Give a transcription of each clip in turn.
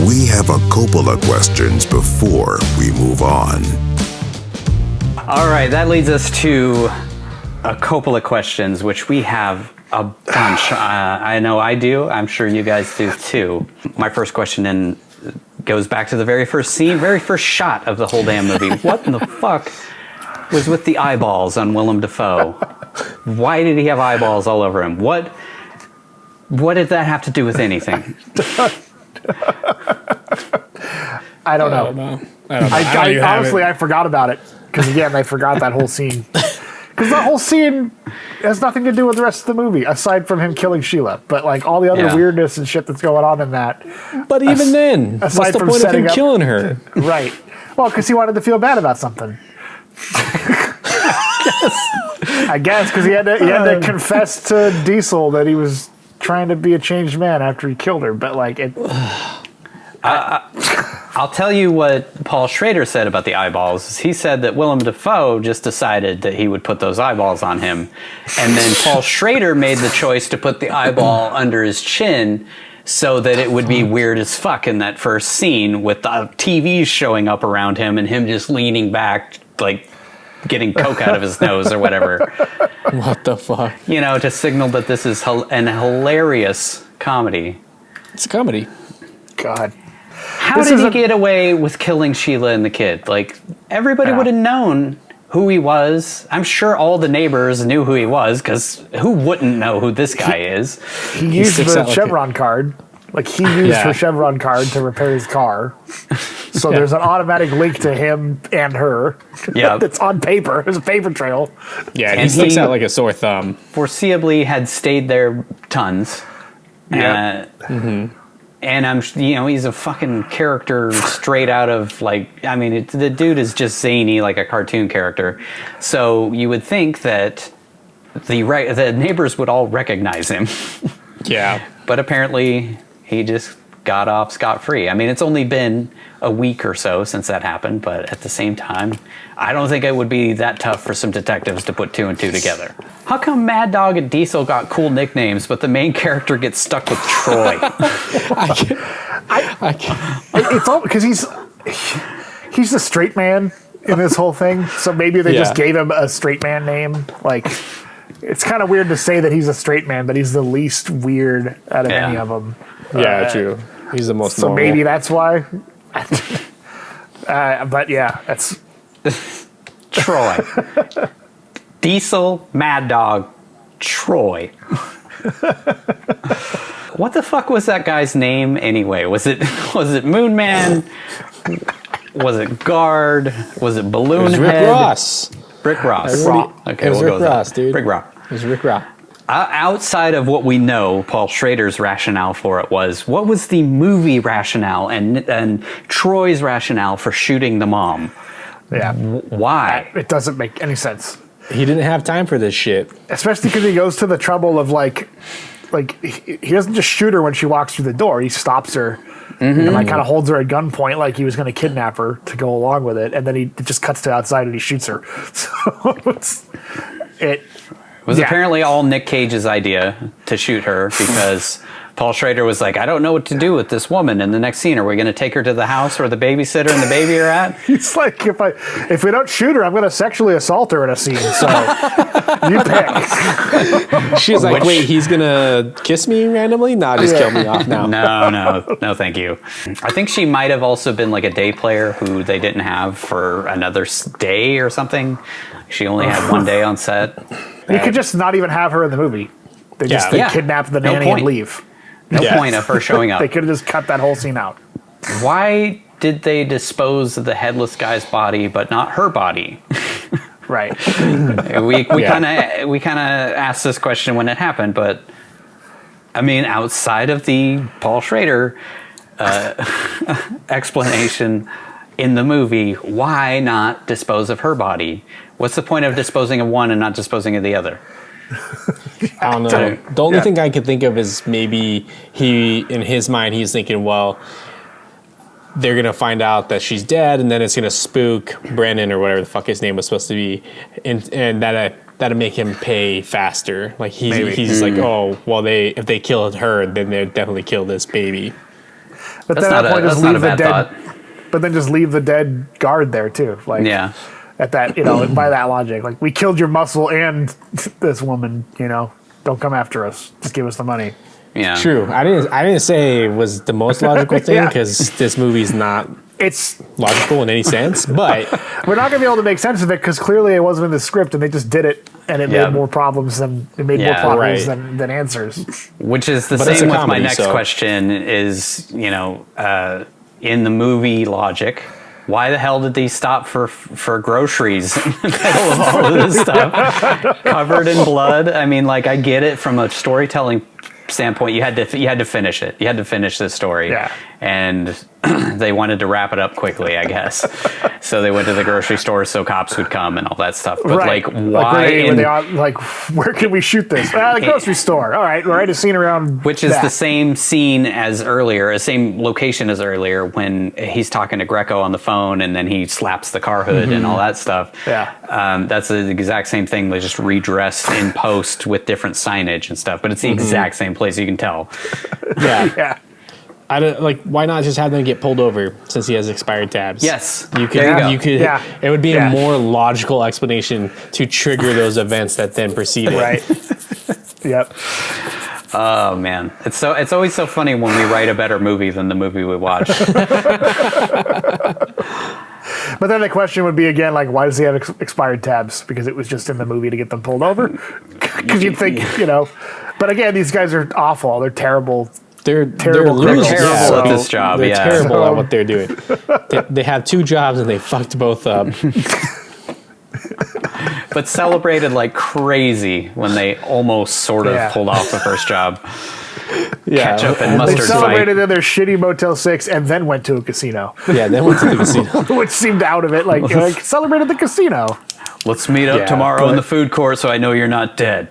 We have a Coppola questions before we move on. All right, that leads us to a Coppola questions, which we have a bunch. I know I do. I'm sure you guys do too. My first question goes back to the very first scene, very first shot of the whole damn movie. What in the fuck was with the eyeballs on Willem Dafoe? Why did he have eyeballs all over him? What did that have to do with anything? I don't know. I honestly, I forgot about it. Because again, I forgot that whole scene. Because that whole scene has nothing to do with the rest of the movie, aside from him killing Sheila. But like all the other weirdness and shit that's going on in that. But even then, what's the point of him killing her? Right. Well, because he wanted to feel bad about something. I guess because he had to confess to Diesel that he was trying to be a changed man after he killed her. But like it. I'll tell you what Paul Schrader said about the eyeballs. He said that Willem Dafoe just decided that he would put those eyeballs on him. And then Paul Schrader made the choice to put the eyeball under his chin so that it would be weird as fuck in that first scene with the TVs showing up around him and him just leaning back, like getting coke out of his nose or whatever. What the fuck? You know, to signal that this is an hilarious comedy. It's a comedy. God. How did he get away with killing Sheila and the kid? Like, everybody would have known who he was. I'm sure all the neighbors knew who he was, because who wouldn't know who this guy is? He used the Chevron card. Like, he used her Chevron card to repair his car. So there's an automatic link to him and her. Yeah. It's on paper. There's a paper trail. Yeah, and he sticks out like a sore thumb. Foreseeably had stayed there tons. Yeah. And he's a fucking character straight out of, like, I mean, the dude is just zany, like a cartoon character. So you would think that the neighbors would all recognize him. Yeah. But apparently he just got off scot-free. I mean, it's only been a week or so since that happened, but at the same time, I don't think it would be that tough for some detectives to put two and two together. How come Mad Dog and Diesel got cool nicknames, but the main character gets stuck with Troy? I can't. It's all because he's the straight man in this whole thing, so maybe they just gave him a straight man name. Like, it's kind of weird to say that he's a straight man, but he's the least weird out of any of them. Yeah, true. He's the most so normal. Maybe that's why. But yeah, that's Troy. Diesel, Mad Dog, Troy. What the fuck was that guy's name anyway? Was it Moon Man? Was it Guard? Was it Balloon Head? Rick Ross. Rick Ross. Okay, it was Rick Ross, dude. Rick Ross. It was Rick Ross. Outside of what we know, Paul Schrader's rationale for it was, what was the movie rationale and Troy's rationale for shooting the mom? Yeah. Why? It doesn't make any sense. He didn't have time for this shit. Especially because he goes to the trouble of like he doesn't just shoot her when she walks through the door. He stops her and like kind of holds her at gunpoint like he was going to kidnap her to go along with it. And then it just cuts to outside and he shoots her. So it was apparently all Nick Cage's idea to shoot her because Paul Schrader was like, I don't know what to do with this woman in the next scene. Are we going to take her to the house where the babysitter and the baby are at? He's like, if we don't shoot her, I'm going to sexually assault her in a scene. So you pick. She's like, wait, he's going to kiss me randomly? Nah, just kill me off now. No, thank you. I think she might have also been like a day player who they didn't have for another day or something. She only had one day on set. You could just not even have her in the movie. They kidnap the nanny and leave. No point of her showing up. They could have just cut that whole scene out. Why did they dispose of the headless guy's body but not her body? Right. we kind of asked this question when it happened, but I mean, outside of the Paul Schrader explanation in the movie, why not dispose of her body? What's the point of disposing of one and not disposing of the other? I don't know. The only thing I could think of is maybe in his mind, he's thinking, well, they're going to find out that she's dead, and then it's going to spook Brandon or whatever the fuck his name was supposed to be, and that'll make him pay faster. Like he's like, oh, well, if they killed her, then they'd definitely kill this baby. But That's then at not that point, a, just that's not a leave the bad dead. thought. But then just leave the dead guard there too. Like, Yeah. At that, by that logic, like we killed your muscle and this woman. Don't come after us. Just give us the money. Yeah. True. I didn't say it was the most logical thing Yeah. because this movie's not It's logical in any sense. But we're not gonna be able to make sense of it because clearly it wasn't in the script and they just did it and it Yeah. made more problems than right. than answers. Which is the But it's same a with my comedy, next so- question is, in the movie logic, why the hell did they stop for groceries in the middle of all of this stuff? Covered in blood. I mean, like, I get it from a storytelling standpoint. You had to finish it. You had to finish this story. Yeah. And they wanted to wrap it up quickly, I guess. So they went to the grocery store so cops would come and all that stuff. But Right. like, why? Where can we shoot this? The grocery store. All right, we'll write a scene around Which is that. the same scene as earlier, the same location as earlier when he's talking to Greco on the phone and then he slaps the car hood and all that stuff. Yeah. That's the exact same thing. They just redressed in post with different signage and stuff, but it's the exact same place. You can tell. yeah, Yeah. I don't like. Why not just have them get pulled over since he has expired tabs? Yes. you could. There you go. You could. Yeah. It would be Yeah. a more logical explanation to trigger those events that then preceded. Right. Yep. Oh man, it's always so funny when we write a better movie than the movie we watch. But then the question would be again, like, why does he have expired tabs? Because it was just in the movie to get them pulled over. Because you'd think, But again, these guys are awful. They're terrible. They're Terrible losers. criminals. Terrible at So this job. They're Yeah. terrible at what they're doing. They have 2 jobs and they fucked both up. But celebrated like crazy when they almost sort of Yeah. pulled off the first job. Yeah, Ketchup and They mustard celebrated fight. in their shitty Motel 6 and then went to a casino, Yeah, they went to the casino. which seemed out of it. Like celebrated the casino. Let's meet up Yeah, tomorrow in but- the food court so I know you're not dead.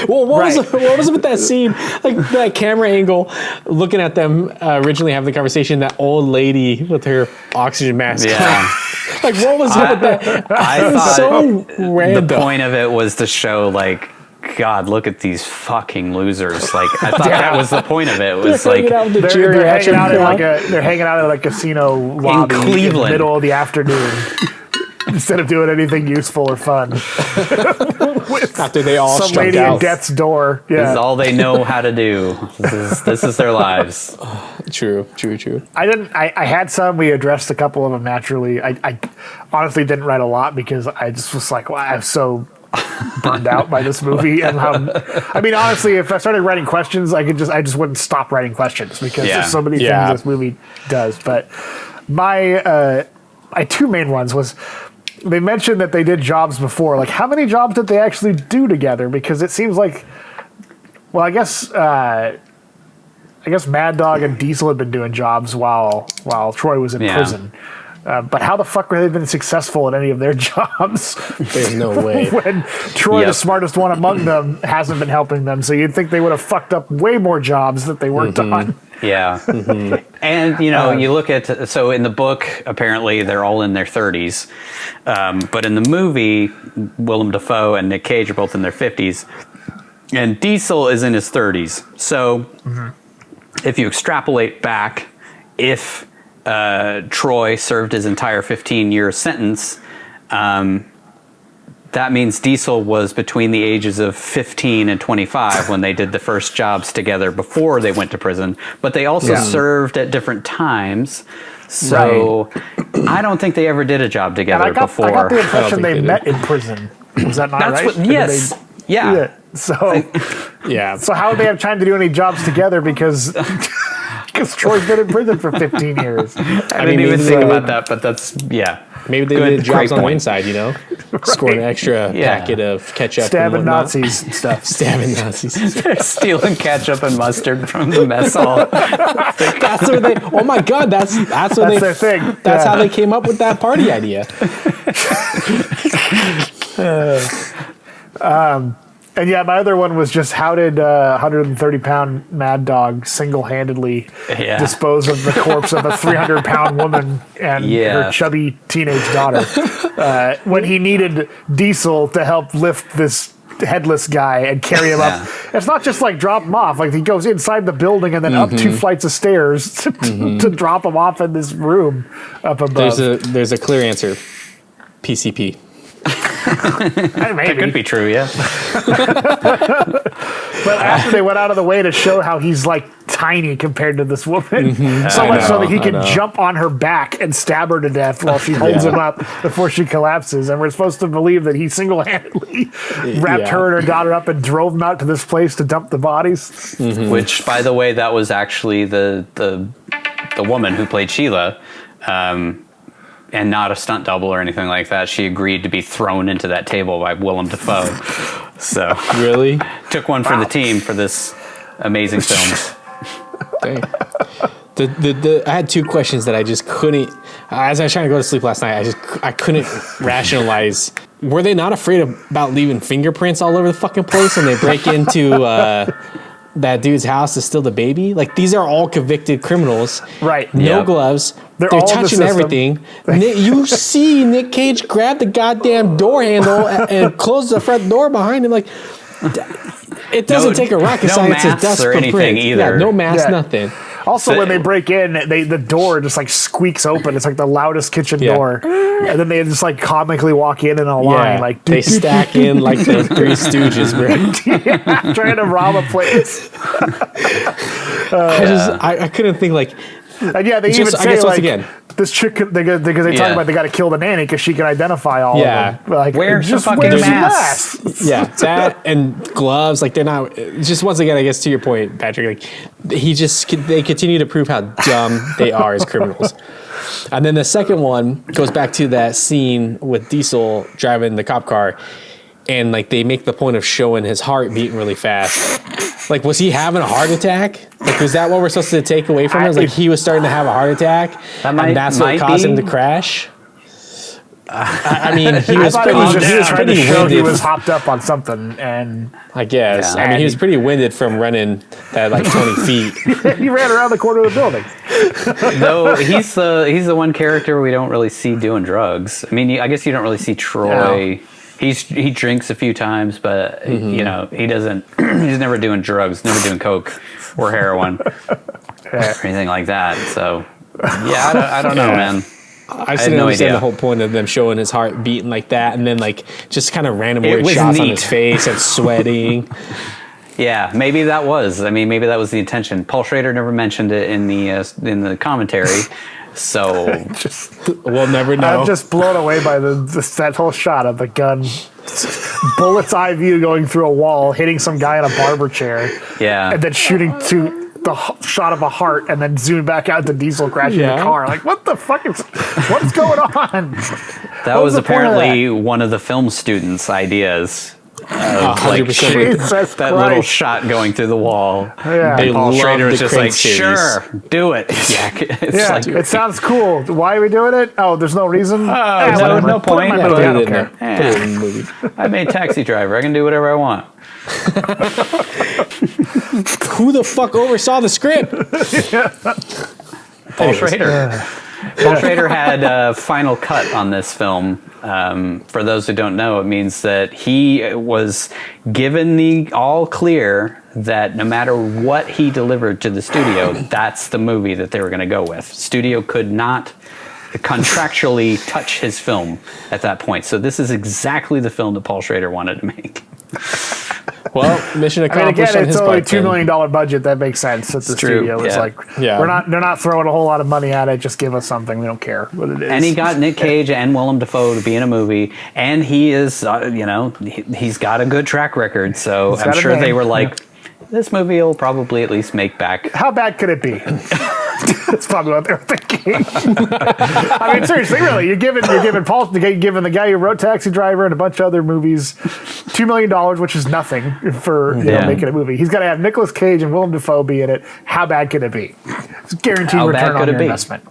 Well, what Right. was it with that scene? Like that camera angle, looking at them originally having the conversation. That old lady with her oxygen mask. Yeah. Like what was up with that? I It was thought so random. the point of it was to show like, God, look at these fucking losers. Like, I thought that was the point of it. It was like, Hanging out with the They're hanging out in geriatric they're hanging out in a casino lobby in the Cleveland. middle of the afternoon instead of doing anything useful or fun. after they all Some struck lady out. at death's door. this Yeah. is all they know how to do. This is their lives. True. I had some. We addressed a couple of them naturally. I honestly didn't write a lot because I just was like, well, I'm so burned out by this movie. And I mean, honestly, if I started writing questions, I just wouldn't stop writing questions because Yeah. there's so many Yeah. things this movie does. But my 2 main ones was they mentioned that they did jobs before. Like, how many jobs did they actually do together? Because it seems like, well, I guess Mad Dog and Diesel had been doing jobs while Troy was in Yeah. prison. But how the fuck were they been successful at any of their jobs There's no way. when Troy, Yep. the smartest one among them, hasn't been helping them? So you'd think they would have fucked up way more jobs that they worked on. Yeah. And, you look at, so in the book, apparently they're all in their 30s. But in the movie, Willem Dafoe and Nick Cage are both in their 50s. And Diesel is in his 30s. So if you extrapolate back, if Troy served his entire 15-year sentence, that means Diesel was between the ages of 15 and 25 when they did the first jobs together before they went to prison. But they also Yeah. served at different times. So I don't think they ever did a job And together before. I got the impression think they they did. met in prison. Was that not That's right? what, Or did yes. they- Yeah. yeah. So Yeah. how would they have time to do any jobs together? Because Troy's been in prison for 15 years. I didn't mean, even maybe, think about that, but that's, yeah. Maybe they Good, did jobs great on the point. inside, Score an extra Yeah. packet of ketchup. Stabbing and whatnot. Nazis and stuff. Stabbing Nazis. They're stealing ketchup and mustard from the mess hall. That's where they. Oh my God! That's where That's they. their thing. That's Yeah. how they came up with that party idea. And yeah, my other one was just how did 130-pound Mad Dog single-handedly Yeah. dispose of the corpse of a 300-pound woman and Yeah. her chubby teenage daughter when he needed Diesel to help lift this headless guy and carry him up it's not just like drop him off. Like he goes inside the building and then up 2 flights of stairs to drop him off in this room up above. There's a clear answer. PCP. That could be true, yeah. But after they went out of the way to show how he's like tiny compared to this woman, so much so that he can jump on her back and stab her to death while she holds him up before she collapses. And we're supposed to believe that he single-handedly wrapped her and her daughter up and drove them out to this place to dump the bodies. Which, by the way, that was actually the woman who played Sheila. And not a stunt double or anything like that. She agreed to be thrown into that table by Willem Dafoe. So really took one for the team for this amazing film. Dang. I had 2 questions that I just couldn't. As I was trying to go to sleep last night, I couldn't rationalize. Were they not afraid about leaving fingerprints all over the fucking place when they break into that dude's house to steal the baby? Like, these are all convicted criminals. Right. No gloves. They're touching everything. You see Nick Cage grab the goddamn door handle and close the front door behind him. Like, it doesn't take a rocket science to dust or anything either. Yeah, no mask, nothing. Also, when they break in, the door just like squeaks open. It's like the loudest kitchen door, and then they just like comically walk in a line. Like they stack in like the Three Stooges, bro. Trying to rob a place. I couldn't think like. And yeah, they even say like this chick because they talk about they got to kill the nanny because she can identify all of them. Like, just wear masks. Yeah, that and gloves. Like they're not. Just once again, I guess to your point, Patrick. Like they continue to prove how dumb they are as criminals. And then the second one goes back to that scene with Diesel driving the cop car, and like they make the point of showing his heart beating really fast. Like, was he having a heart attack? Like, was that what we're supposed to take away from it? Like, he was starting to have a heart attack, and that's what caused him to crash? I mean, he was pretty winded. He was hopped up on something, and I guess. Yeah. I mean, he was pretty winded from running that like 20 feet. He ran around the corner of the building. Though he's the one character we don't really see doing drugs. I mean, I guess you don't really see Troy. No. He drinks a few times, but you know he doesn't. He's never doing drugs, never doing coke or heroin or anything like that. So yeah, I don't know, man. I just didn't understand the whole point of them showing his heart beating like that, and then like just kind of random weird shots on his face and sweating. Yeah, maybe that was. I mean, maybe that was the intention. Paul Schrader never mentioned it in the commentary. So we'll never know. I'm just blown away by that whole shot of the gun, bullet's eye view going through a wall, hitting some guy in a barber chair, and then shooting to the shot of a heart, and then zooming back out to Diesel crashing the car. Like, what the fuck is going on? That was apparently one of the film students' ideas. Like that little shot going through the wall. Yeah. And Paul Schrader was just like, sure, do it. It sounds cool. Why are we doing it? Oh, there's no reason? No point. I don't care. I made Taxi Driver. I can do whatever I want. Who the fuck oversaw the script? Paul Schrader. Paul Schrader had a final cut on this film. For those who don't know, it means that he was given the all clear that no matter what he delivered to the studio, that's the movie that they were going to go with. Studio could not contractually touch his film at that point. So this is exactly the film that Paul Schrader wanted to make. Well, mission accomplished. Again, it's only $2 million budget. That makes sense. That the studio was like, they're not throwing a whole lot of money at it. Just give us something. We don't care what it is. And he got Nick Cage and Willem Dafoe to be in a movie, and he is, he's got a good track record. So I'm sure they were like, this movie will probably at least make back. How bad could it be? That's probably what they were thinking. I mean, seriously, really, you're giving the guy who wrote Taxi Driver and a bunch of other movies $2 million, which is nothing for making a movie. He's got to have Nicolas Cage and Willem Dafoe be in it. How bad could it be? It's guaranteed return on your investment.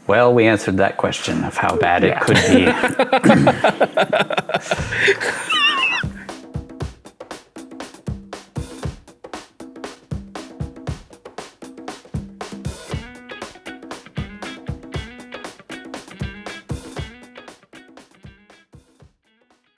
Well, we answered that question of how bad it could be.